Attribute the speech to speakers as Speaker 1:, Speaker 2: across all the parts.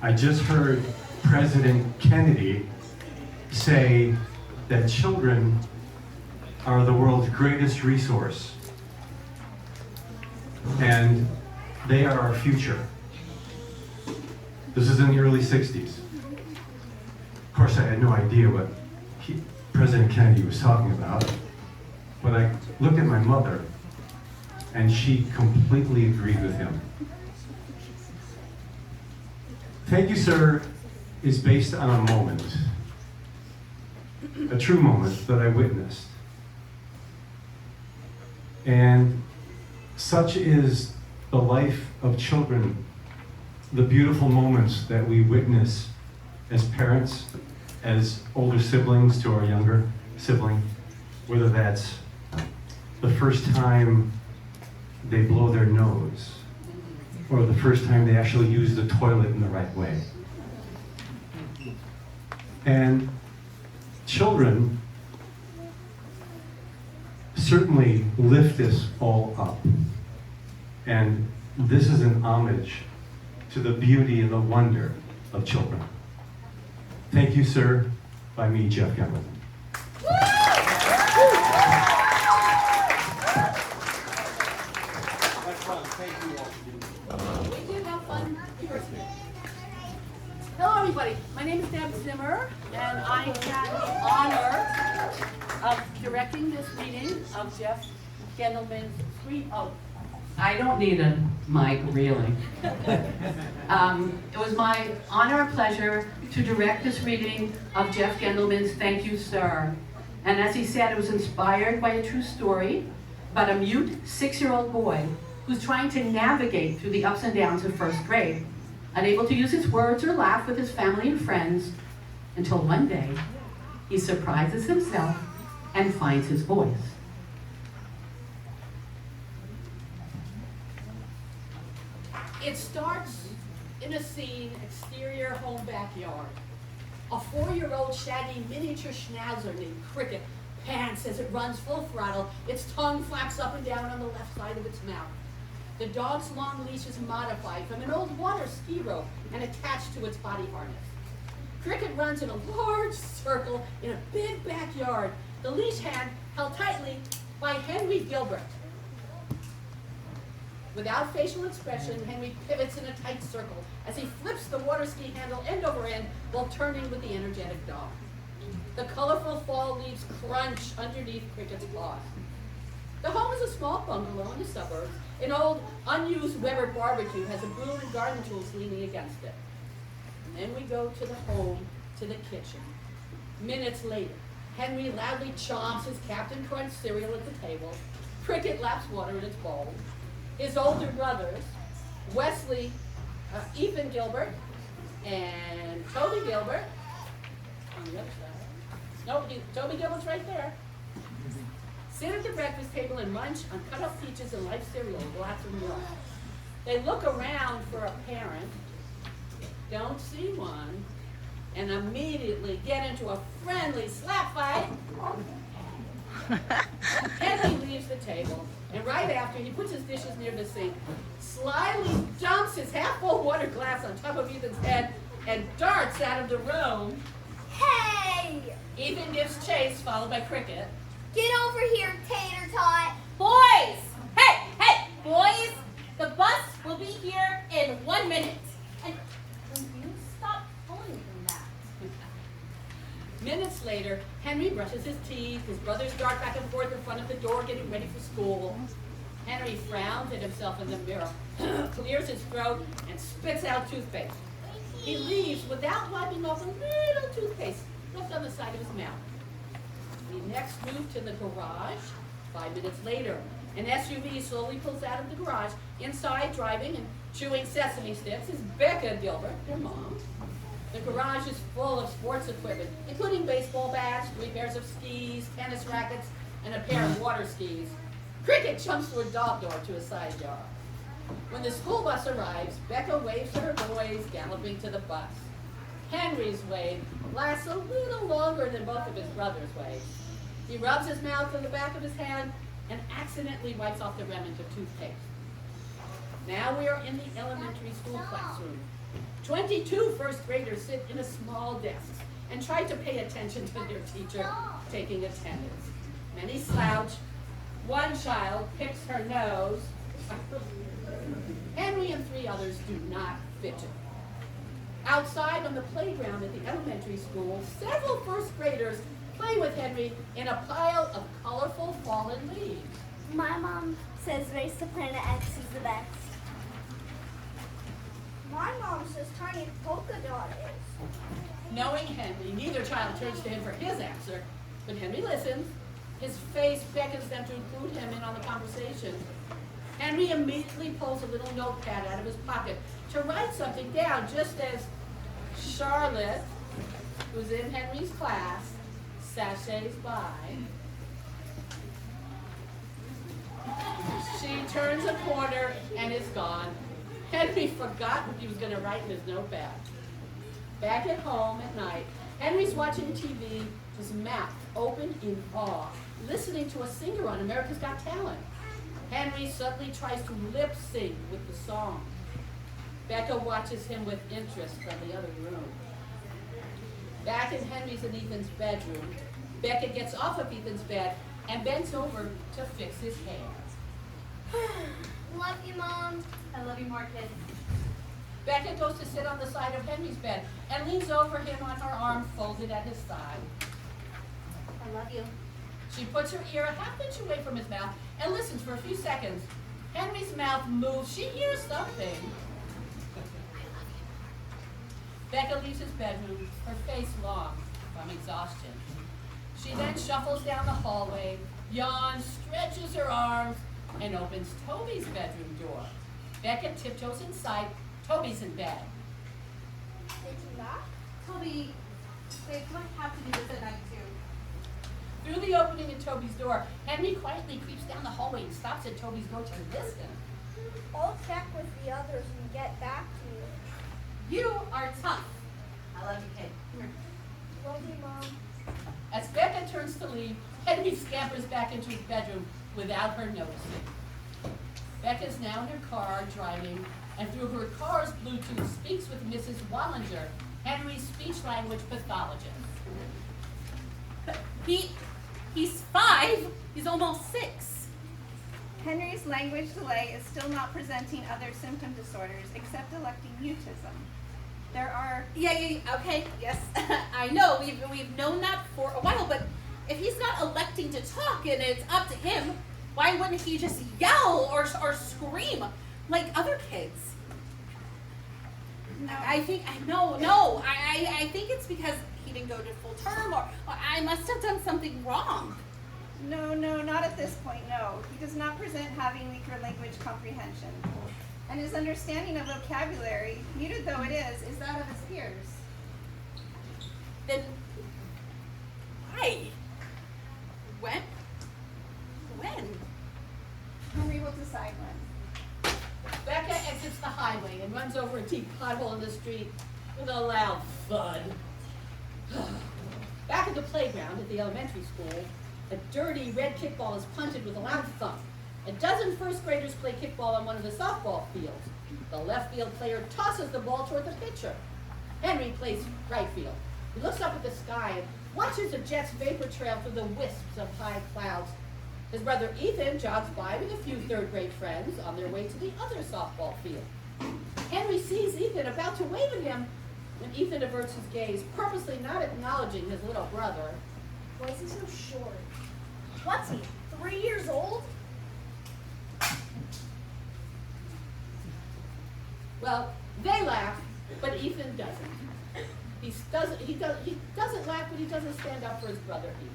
Speaker 1: I just heard President Kennedy say that children are the world's greatest resource, and they are our future. This is in the early 60s. Of course, I had no idea what President Kennedy was talking about, but I looked at my mother, and she completely agreed with him. Thank You, Sir is based on a moment, a true moment that I witnessed. And such is the life of children, the beautiful moments that we witness as parents, as older siblings to our younger sibling, whether that's the first time they blow their nose, or the first time they actually use the toilet in the right way. And children certainly lift this all up. And this is an homage to the beauty and the wonder of children. Thank You, Sir, by me, Jeff Gendelman.
Speaker 2: Hello everybody, my name is Deb Zimmer, and I had the honor of directing this reading of Jeff Gendelman's
Speaker 3: I don't need a mic, really. It was my honor and pleasure to direct this reading of Jeff Gendelman's Thank You, Sir. And as he said, it was inspired by a true story about a mute 6-year-old boy who's trying to navigate through the ups and downs of first grade, unable to use his words or laugh with his family and friends, until one day he surprises himself and finds his voice.
Speaker 2: It starts in a scene, exterior home backyard. A 4-year-old shaggy miniature schnauzer named Cricket pants as it runs full throttle. Its tongue flaps up and down on the left side of its mouth. The dog's long leash is modified from an old water ski rope and attached to its body harness. Cricket runs in a large circle in a big backyard, the leash hand held tightly by Henry Gilbert. Without facial expression, Henry pivots in a tight circle as he flips the water ski handle end over end while turning with the energetic dog. The colorful fall leaves crunch underneath Cricket's paws. The home is a small bungalow in the suburbs. An old, unused Weber barbecue has a broom and garden tools leaning against it. And then we go to the home, to the kitchen. Minutes later, Henry loudly chomps his Captain Crunch cereal at the table. Cricket laps water in its bowl. His older brothers, Wesley, Ethan Gilbert, and Toby Gilbert, on the other side. No, Toby Gilbert's right there. Sit at the breakfast table and munch on cut-up peaches and light cereal and a glass of milk. They look around for a parent, don't see one, and immediately get into a friendly slap fight. Henry leaves the table, and right after, he puts his dishes near the sink, slyly dumps his half-full water glass on top of Ethan's head, and darts out of the room.
Speaker 4: Hey!
Speaker 2: Ethan gives chase, followed by Cricket.
Speaker 4: Get over here, tater tot!
Speaker 5: Boys! Hey, boys! The bus will be here in 1 minute. And will you stop pulling from that?
Speaker 2: Minutes later, Henry brushes his teeth. His brothers dart back and forth in front of the door, getting ready for school. Henry frowns at himself in the mirror, clears his throat, and spits out toothpaste. He leaves without wiping off a little toothpaste left on the side of his mouth. We next move to the garage. 5 minutes later, an SUV slowly pulls out of the garage. Inside, driving and chewing sesame sticks, is Becca Gilbert, their mom. The garage is full of sports equipment, including baseball bats, 3 pairs of skis, tennis rackets, and a pair of water skis. Cricket jumps through a dog door to a side yard. When the school bus arrives, Becca waves to her boys, galloping to the bus. Henry's wave lasts a little longer than both of his brothers' waves. He rubs his mouth with the back of his hand and accidentally wipes off the remnant of toothpaste. Now we are in the elementary school classroom. 22 first graders sit in a small desk and try to pay attention to their teacher taking attendance. Many slouch. One child picks her nose. Henry and 3 others do not fidget. Outside on the playground at the elementary school, several first graders play with Henry in a pile of colorful fallen leaves.
Speaker 4: My mom says Race to Planet X is the best. My mom says Tiny Polka Dot is.
Speaker 2: Knowing Henry, neither child turns to him for his answer, but Henry listens. His face beckons them to include him in on the conversation. Henry immediately pulls a little notepad out of his pocket to write something down, just as Charlotte, who's in Henry's class, sashays by. She turns a corner and is gone. Henry forgot what he was going to write in his notepad. Back at home at night, Henry's watching TV, his mouth open in awe, listening to a singer on America's Got Talent. Henry suddenly tries to lip sync with the song. Becca watches him with interest from the other room. Back in Henry's and Ethan's bedroom, Becca gets off of Ethan's bed and bends over to fix his hair.
Speaker 4: Love you, Mom.
Speaker 5: I love you more, kid.
Speaker 2: Becca goes to sit on the side of Henry's bed and leans over him on her arm folded at his side.
Speaker 5: I love you.
Speaker 2: She puts her ear a half inch away from his mouth and listens for a few seconds. Henry's mouth moves. She hears something. Becca leaves his bedroom, her face long from exhaustion. She then shuffles down the hallway, yawns, stretches her arms, and opens Toby's bedroom door. Becca tiptoes inside. Toby's in bed.
Speaker 4: Did you knock?
Speaker 5: Toby, babe, do I have to do this at night too?
Speaker 2: Through the opening in Toby's door, Henry quietly creeps down the hallway and stops at Toby's door to listen.
Speaker 4: I'll check with the others and get back to you.
Speaker 5: You are tough. I love you, kid. Come here.
Speaker 4: Love you, Mom.
Speaker 2: As Becca turns to leave, Henry scampers back into his bedroom without her noticing. Becca's now in her car driving, and through her car's Bluetooth speaks with Mrs. Wallinger, Henry's speech language pathologist.
Speaker 5: He's 5. He's almost 6.
Speaker 6: Henry's language delay is still not presenting other symptom disorders except electing mutism. There are
Speaker 5: Yeah, okay, yes. I know, we've known that for a while, but if he's not electing to talk and it's up to him, why wouldn't he just yell or scream like other kids?
Speaker 6: no.
Speaker 5: I think think it's because he didn't go to full term or I must have done something wrong.
Speaker 6: No, not at this point, no. He does not present having weaker language comprehension. And his understanding of vocabulary, muted though it is that of his peers.
Speaker 5: Then why? When?
Speaker 6: Henry will decide when.
Speaker 2: Becca exits the highway and runs over a deep pothole in the street with a loud thud. Back at the playground at the elementary school, a dirty red kickball is punted with a loud thump. A dozen first graders play kickball on one of the softball fields. The left field player tosses the ball toward the pitcher. Henry plays right field. He looks up at the sky and watches a jet's vapor trail through the wisps of high clouds. His brother Ethan jogs by with a few third-grade friends on their way to the other softball field. Henry sees Ethan about to wave at him when Ethan averts his gaze, purposely not acknowledging his little brother.
Speaker 4: Why is he so short? What's he, 3 years old?
Speaker 2: Well, they laugh, but Ethan doesn't. He doesn't laugh, but he doesn't stand up for his brother either.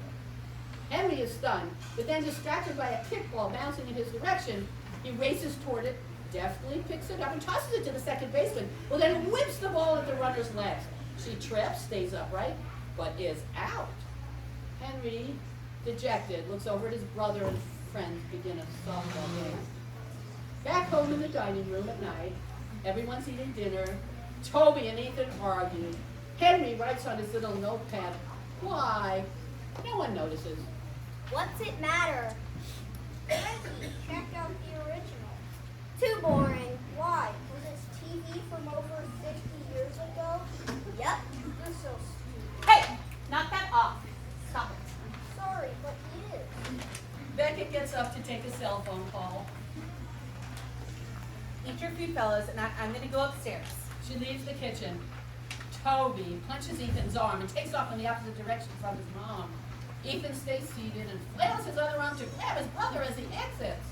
Speaker 2: Henry is stunned, but then distracted by a kickball bouncing in his direction, he races toward it, deftly picks it up and tosses it to the second baseman, who then whips the ball at the runner's legs. She trips, stays upright, but is out. Henry, dejected, looks over at his brother and friends begin a softball game. Back home in the dining room at night, everyone's eating dinner. Toby and Ethan argue. Henry writes on his little notepad, "Why?" No one notices.
Speaker 4: What's it matter? Frankie, check out the original. Too boring. Why? Was it TV from over 60 years ago? Yep. You're so stupid.
Speaker 5: Hey, knock that off. Stop it.
Speaker 4: Sorry, but he is.
Speaker 2: Becca gets up to take a cell phone call.
Speaker 5: Eat your food, fellas, and I'm gonna go upstairs.
Speaker 2: She leaves the kitchen. Toby punches Ethan's arm and takes off in the opposite direction from his mom. Ethan stays seated and flails his other arm to grab his brother as he exits.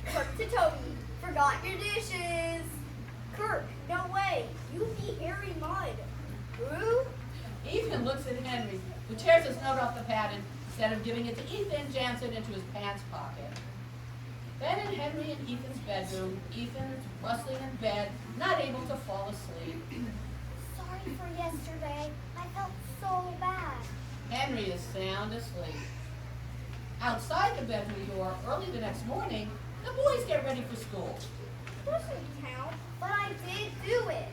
Speaker 4: Kirk to Toby. Forgot your dishes. Kirk, no way. You'd be hairy mud. Who?
Speaker 2: Ethan looks at Henry, who tears his note off the pad and instead of giving it to Ethan, jams it into his pants pocket. Then in Henry and Ethan's bedroom, Ethan's rustling in bed, not able to fall asleep.
Speaker 4: Sorry for yesterday. I felt so bad.
Speaker 2: Henry is sound asleep. Outside the bedroom door, early the next morning, the boys get ready for school.
Speaker 4: Doesn't count, but I did do it.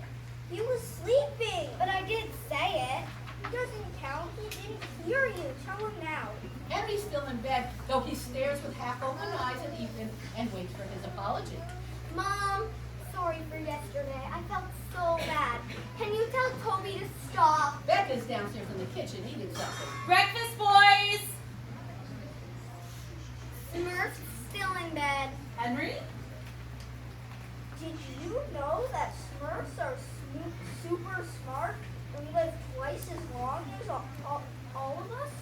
Speaker 4: He was sleeping, but I didn't say it. It doesn't count. He didn't hear you. Tell him now.
Speaker 2: Henry's still in bed, though he stares with half-open eyes at Ethan and waits for his apology.
Speaker 4: Mom, sorry for yesterday. I felt so bad. Can you tell Toby to stop?
Speaker 2: Becca's downstairs in the kitchen eating something.
Speaker 5: Breakfast, boys!
Speaker 4: Smurf's still in bed.
Speaker 5: Henry?
Speaker 4: Did you know that Smurfs are super smart and live twice as long as all of us?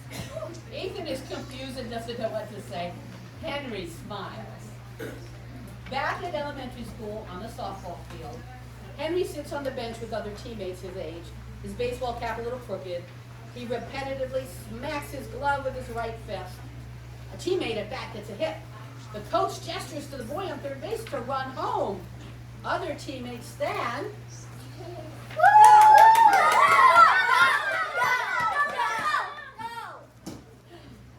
Speaker 2: Ethan is confused and doesn't know what to say. Henry smiles. Back at elementary school on the softball field, Henry sits on the bench with other teammates his age, his baseball cap a little crooked. He repetitively smacks his glove with his right fist. A teammate at bat gets a hit. The coach gestures to the boy on third base to run home. Other teammates stand.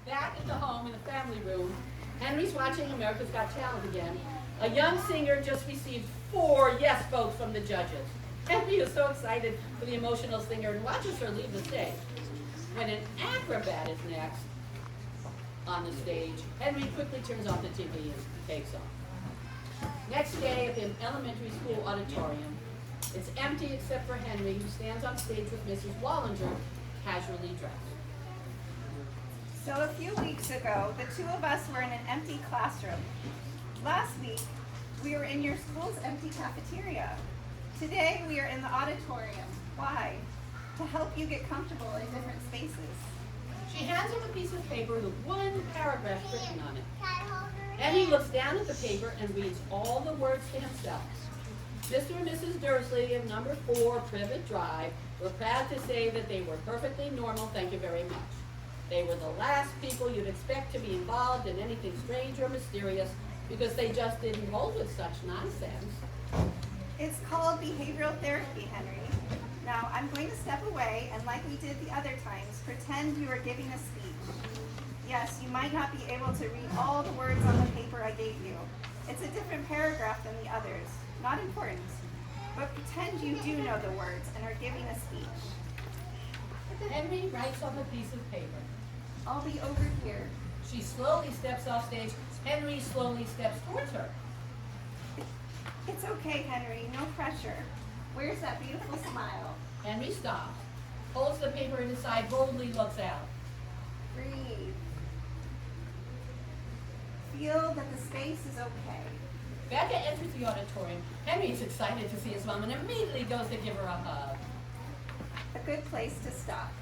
Speaker 2: Back at the home in the family room, Henry's watching America's Got Talent again. A young singer just received 4 yes votes from the judges. Henry is so excited for the emotional singer and watches her leave the stage. When an acrobat is next on the stage, Henry quickly turns off the TV and takes off. Next day at the elementary school auditorium, it's empty except for Henry, who stands on stage with Mrs. Wallinger, casually dressed.
Speaker 6: So a few weeks ago, the two of us were in an empty classroom. Last week, we were in your school's empty cafeteria. Today, we are in the auditorium. Why? To help you get comfortable in different spaces.
Speaker 2: She hands him a piece of paper with one paragraph written on it. And he looks down at the paper and reads all the words to himself. Mr. and Mrs. Dursley of number 4 Privet Drive were proud to say that they were perfectly normal, thank you very much. They were the last people you'd expect to be involved in anything strange or mysterious because they just didn't hold with such nonsense.
Speaker 6: It's called behavioral therapy, Henry. Now, I'm going to step away and, like we did the other times, pretend you are giving a speech. Yes, you might not be able to read all the words on the paper I gave you. It's a different paragraph than the others. Not important. But pretend you do know the words and are giving a speech.
Speaker 2: Henry writes on a piece of paper.
Speaker 6: I'll be over here.
Speaker 2: She slowly steps off stage. Henry slowly steps towards her.
Speaker 6: It's okay, Henry. No pressure. Where's that beautiful smile?
Speaker 2: Henry stops, holds the paper in his side, boldly looks out.
Speaker 6: Breathe. Feel that the space is okay.
Speaker 2: Becca enters the auditorium. Henry is excited to see his mom and immediately goes to give her a hug.
Speaker 6: A good place to stop.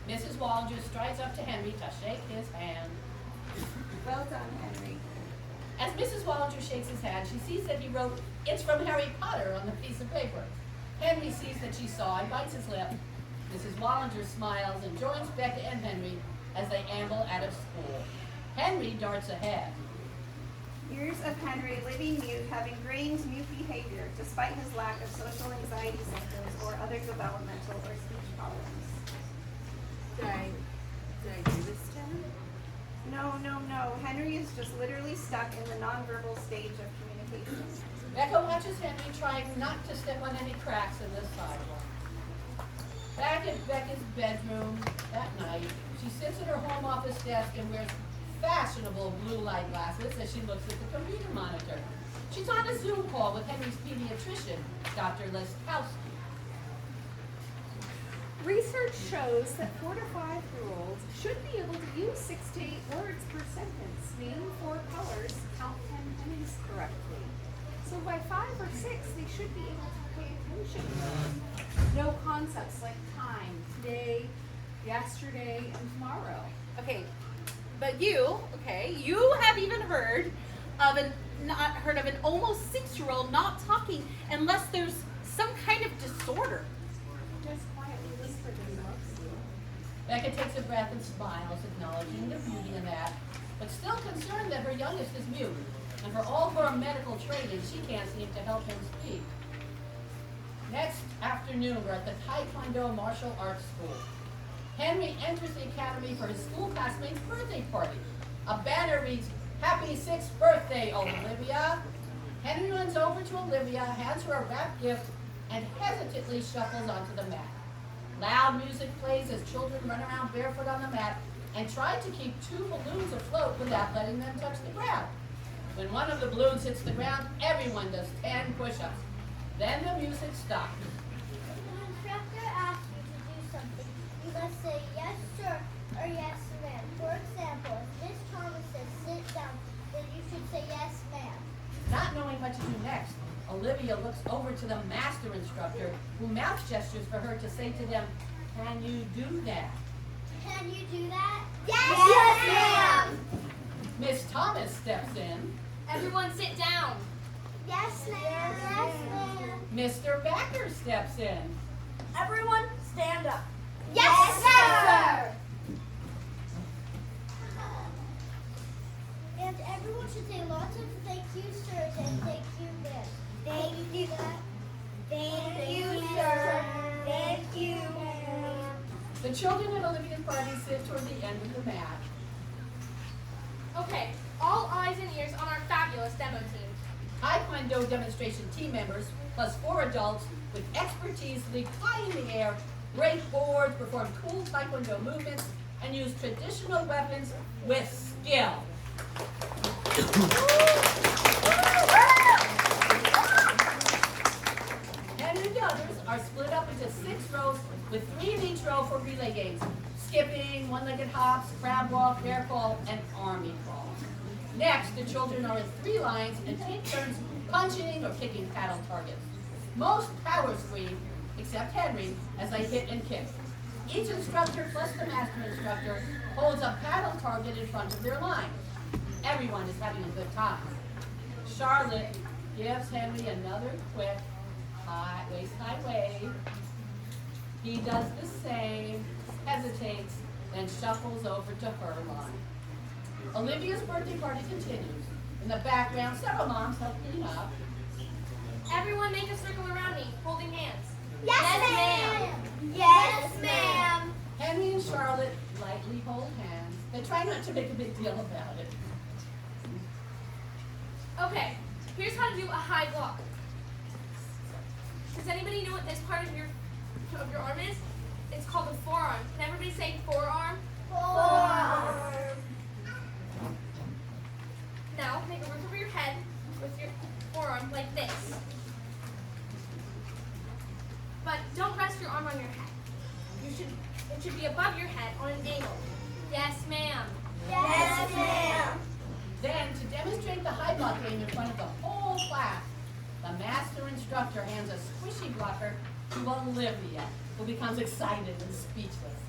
Speaker 2: Mrs. Wallinger strides up to Henry to shake his hand.
Speaker 6: Well done, Henry.
Speaker 2: As Mrs. Wallinger shakes his hand, she sees that he wrote, "It's from Harry Potter" on the piece of paper. Henry sees that she saw and bites his lip. Mrs. Wallinger smiles and joins Becca and Henry as they amble out of school. Henry darts ahead.
Speaker 6: Years of Henry living mute have ingrained mute behavior despite his lack of social anxiety symptoms or other developmental or speech problems.
Speaker 5: Did I do this to him?
Speaker 6: No. Henry is just literally stuck in the nonverbal stage of communication.
Speaker 2: Becca watches Henry trying not to step on any cracks in the sidewalk. Back at Becca's bedroom that night, she sits at her home office desk and wears fashionable blue light glasses as she looks at the computer monitor. She's on a Zoom call with Henry's pediatrician, Dr. Leskowski.
Speaker 7: Research shows that 4 to 5-year-olds should be able to use 6 to 8 words per sentence, name 4 colors, count 10 pennies correctly. So by 5 or 6, they should be able to pay attention. Know concepts like time, today, yesterday, and tomorrow.
Speaker 5: Okay, but you have even heard of an almost 6-year-old not talking unless there's some kind of disorder.
Speaker 7: Just quietly whisper that he loves you.
Speaker 2: Becca takes a breath and smiles, acknowledging the beauty in that, but still concerned that her youngest is mute, and for all her medical training, she can't seem to help him speak. Next afternoon, we're at the Taekwondo Martial Arts School. Henry enters the academy for his school classmate's birthday party. A banner reads, "Happy 6th birthday, Olivia." Henry runs over to Olivia, hands her a wrapped gift, and hesitantly shuffles onto the mat. Loud music plays as children run around barefoot on the mat and try to keep 2 balloons afloat without letting them touch the ground. When one of the balloons hits the ground, everyone does 10 push-ups. Then the music stops.
Speaker 4: If the instructor asks you to do something, you must say yes, sir, or yes, ma'am. For example, if Miss Thomas says sit down, then you should say yes, ma'am.
Speaker 2: Not knowing what to do next, Olivia looks over to the master instructor, who mouth gestures for her to say to them, "Can you do that?"
Speaker 4: Can you do that? Yes, ma'am.
Speaker 2: Miss Thomas steps in.
Speaker 5: Everyone sit down.
Speaker 4: Yes, ma'am. Yes, ma'am.
Speaker 2: Mr. Backer steps in.
Speaker 7: Everyone stand up.
Speaker 4: Yes, sir. And everyone should say lots of thank you, sirs, and thank you, ma'am. Thank you. Thank you, sir. Thank you, ma'am.
Speaker 2: The children at Olivia's party sit toward the end of the mat.
Speaker 5: Okay, all eyes and ears on our fabulous demo team.
Speaker 2: Taekwondo demonstration team members, plus 4 adults with expertise, leap high in the air, break boards, perform cool Taekwondo movements, and use traditional weapons with skill. Henry and the others are split up into 6 rows with 3 in each row for relay games: skipping, one-legged hops, crab walk, bear crawl, and army crawl. Next, the children are in 3 lines and take turns punching or kicking paddle targets. Most power scream, except Henry, as they hit and kick. Each instructor plus the master instructor holds a paddle target in front of their line. Everyone is having a good time. Charlotte gives Henry another quick waist-high wave. He does the same, hesitates, then shuffles over to her line. Olivia's birthday party continues. In the background, several moms help clean up.
Speaker 5: Everyone make a circle around me, holding hands.
Speaker 4: Yes, ma'am. Yes, ma'am.
Speaker 2: Henry and Charlotte lightly hold hands. They try not to make a big deal about it.
Speaker 5: Okay, here's how to do a high block. Does anybody know what this part of your arm is? It's called the forearm. Can everybody say forearm?
Speaker 4: Forearm.
Speaker 5: Now make a roof over your head with your forearm like this. But don't rest your arm on your head. It should be above your head on an angle. Yes, ma'am.
Speaker 4: Yes, ma'am.
Speaker 2: Then, to demonstrate the high block game in front of the whole class, the master instructor hands a squishy blocker to Olivia, who becomes excited and speechless.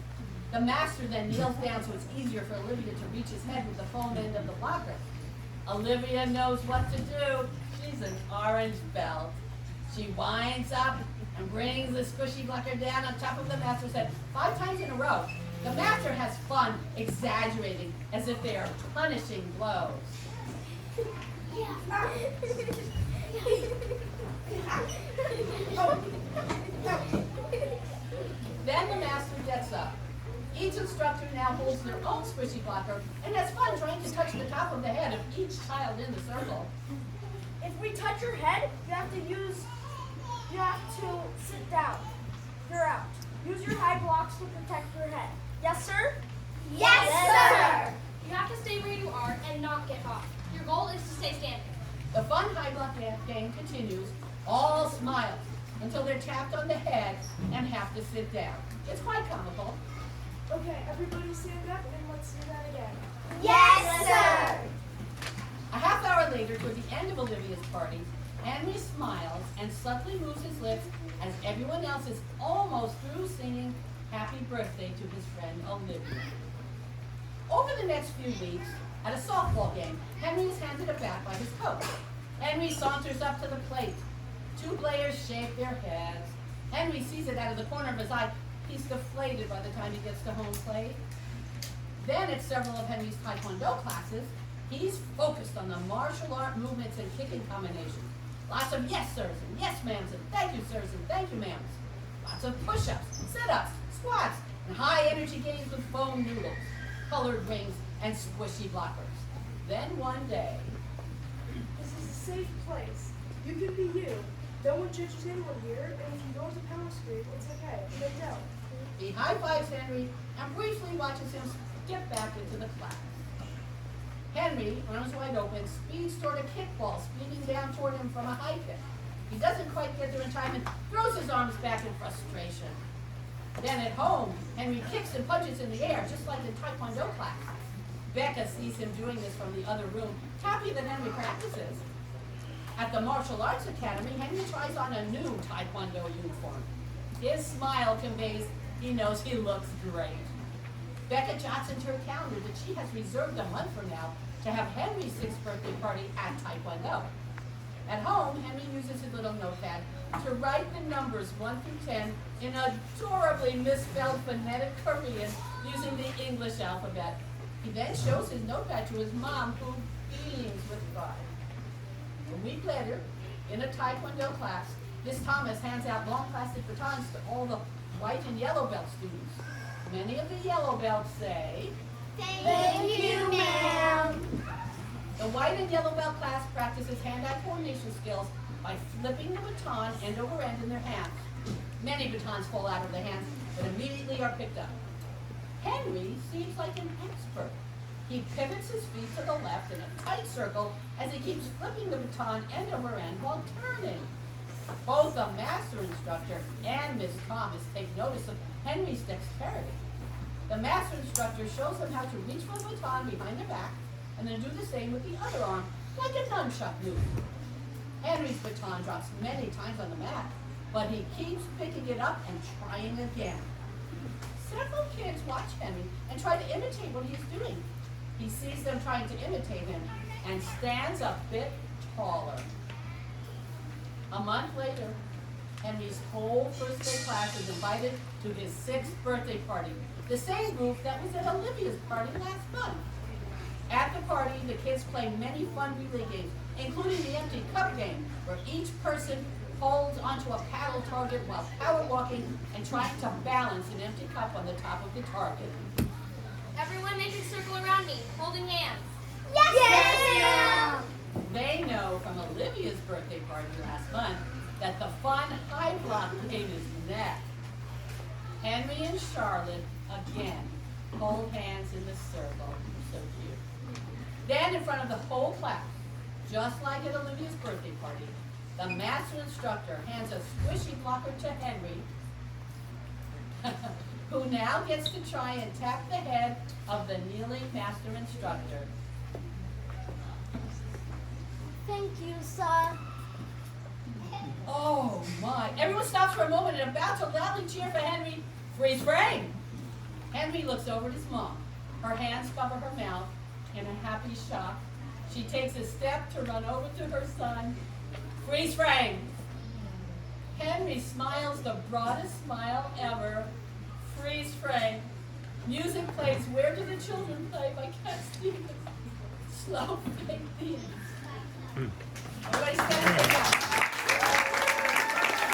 Speaker 2: The master then kneels down so it's easier for Olivia to reach his head with the foam end of the blocker. Olivia knows what to do. She's an orange belt. She winds up and brings the squishy blocker down on top of the master's head 5 times in a row. The master has fun exaggerating as if they are punishing blows. Then the master gets up. Each instructor now holds their own squishy blocker and has fun trying to touch the top of the head of each child in the circle.
Speaker 8: If we touch your head, you have to sit down. You're out. Use your high blocks to protect your head. Yes, sir?
Speaker 4: Yes, sir.
Speaker 5: You have to stay where you are and not get off. Your goal is to stay standing.
Speaker 2: The fun high block game continues. All smiles. until they're tapped on the head and have to sit down. It's quite comical.
Speaker 8: Okay, everybody stand up and let's do that again.
Speaker 4: Yes, sir.
Speaker 2: A half hour later, toward the end of Olivia's party, Henry smiles and subtly moves his lips as everyone else is almost through singing happy birthday to his friend Olivia. Over the next few weeks, at a softball game, Henry is handed a bat by his coach. Henry saunters up to the plate. Two players shake their heads. Henry sees it out of the corner of his eye. He's deflated by the time he gets to home plate. Then at several of Henry's Taekwondo classes, he's focused on the martial art movements and kicking combinations. Lots of yes sirs and yes ma'ams and thank you sirs and thank you ma'ams. Lots of push-ups, sit-ups, squats, and high energy games with foam noodles, colored rings, and squishy blockers. Then one day,
Speaker 8: This is a safe place. You can be you. No one judges anyone here, and if you go to power scream, it's okay. But no.
Speaker 2: he high-fives Henry and briefly watches him skip back into the class. Henry, arms wide open, speeds toward a kickball speeding down toward him from a high kick. He doesn't quite get there in time and throws his arms back in frustration. Then at home, Henry kicks and punches in the air, just like in Taekwondo class. Becca sees him doing this from the other room, happy that Henry practices. At the Martial Arts Academy, Henry tries on a new Taekwondo uniform. His smile conveys he knows he looks great. Becca jots into her calendar that she has reserved a month from now to have Henry's 6th birthday party at Taekwondo. At home, Henry uses his little notepad to write the numbers 1 through 10 in adorably misspelled phonetic Korean using the English alphabet. He then shows his notepad to his mom, who beams with pride. A week later, in a Taekwondo class, Miss Thomas hands out long plastic batons to all the white and yellow belt students. Many of the yellow belts say,
Speaker 4: Thank you, ma'am.
Speaker 2: the white and yellow belt class practices hand-eye coordination skills by flipping the baton end over end in their hands. Many batons fall out of the hands, but immediately are picked up. Henry seems like an expert. He pivots his feet to the left in a tight circle as he keeps flipping the baton end over end while turning. Both the master instructor and Miss Thomas take notice of Henry's dexterity. The master instructor shows him how to reach for the baton behind their back and then do the same with the other arm, like a nunchuck move. Henry's baton drops many times on the mat, but he keeps picking it up and trying again. Several kids watch Henry and try to imitate what he's doing. He sees them trying to imitate him and stands a bit taller. A month later, Henry's whole first day class is invited to his 6th birthday party, the same group that was at Olivia's party last month. At the party, the kids play many fun relay games, including the empty cup game, where each person holds onto a paddle target while power walking and trying to balance an empty cup on the top of the target.
Speaker 4: Everyone make a circle around me, holding hands. Yes, ma'am.
Speaker 2: They know from Olivia's birthday party last month that the fun high block game is next. Henry and Charlotte, again, hold hands in the circle. So cute. Then in front of the whole class, just like at Olivia's birthday party, the master instructor hands a squishy blocker to Henry, who now gets to try and tap the head of the kneeling master instructor.
Speaker 4: Thank you, sir.
Speaker 2: Oh my. Everyone stops for a moment and about to loudly cheer for Henry. Freeze frame! Henry looks over at his mom. Her hands cover her mouth in a happy shock. She takes a step to run over to her son. Freeze frame! Henry smiles the broadest smile ever. Freeze frame. Music plays Where Do the Children Play by Cat Stevens. Slow fade theme. Everybody stand.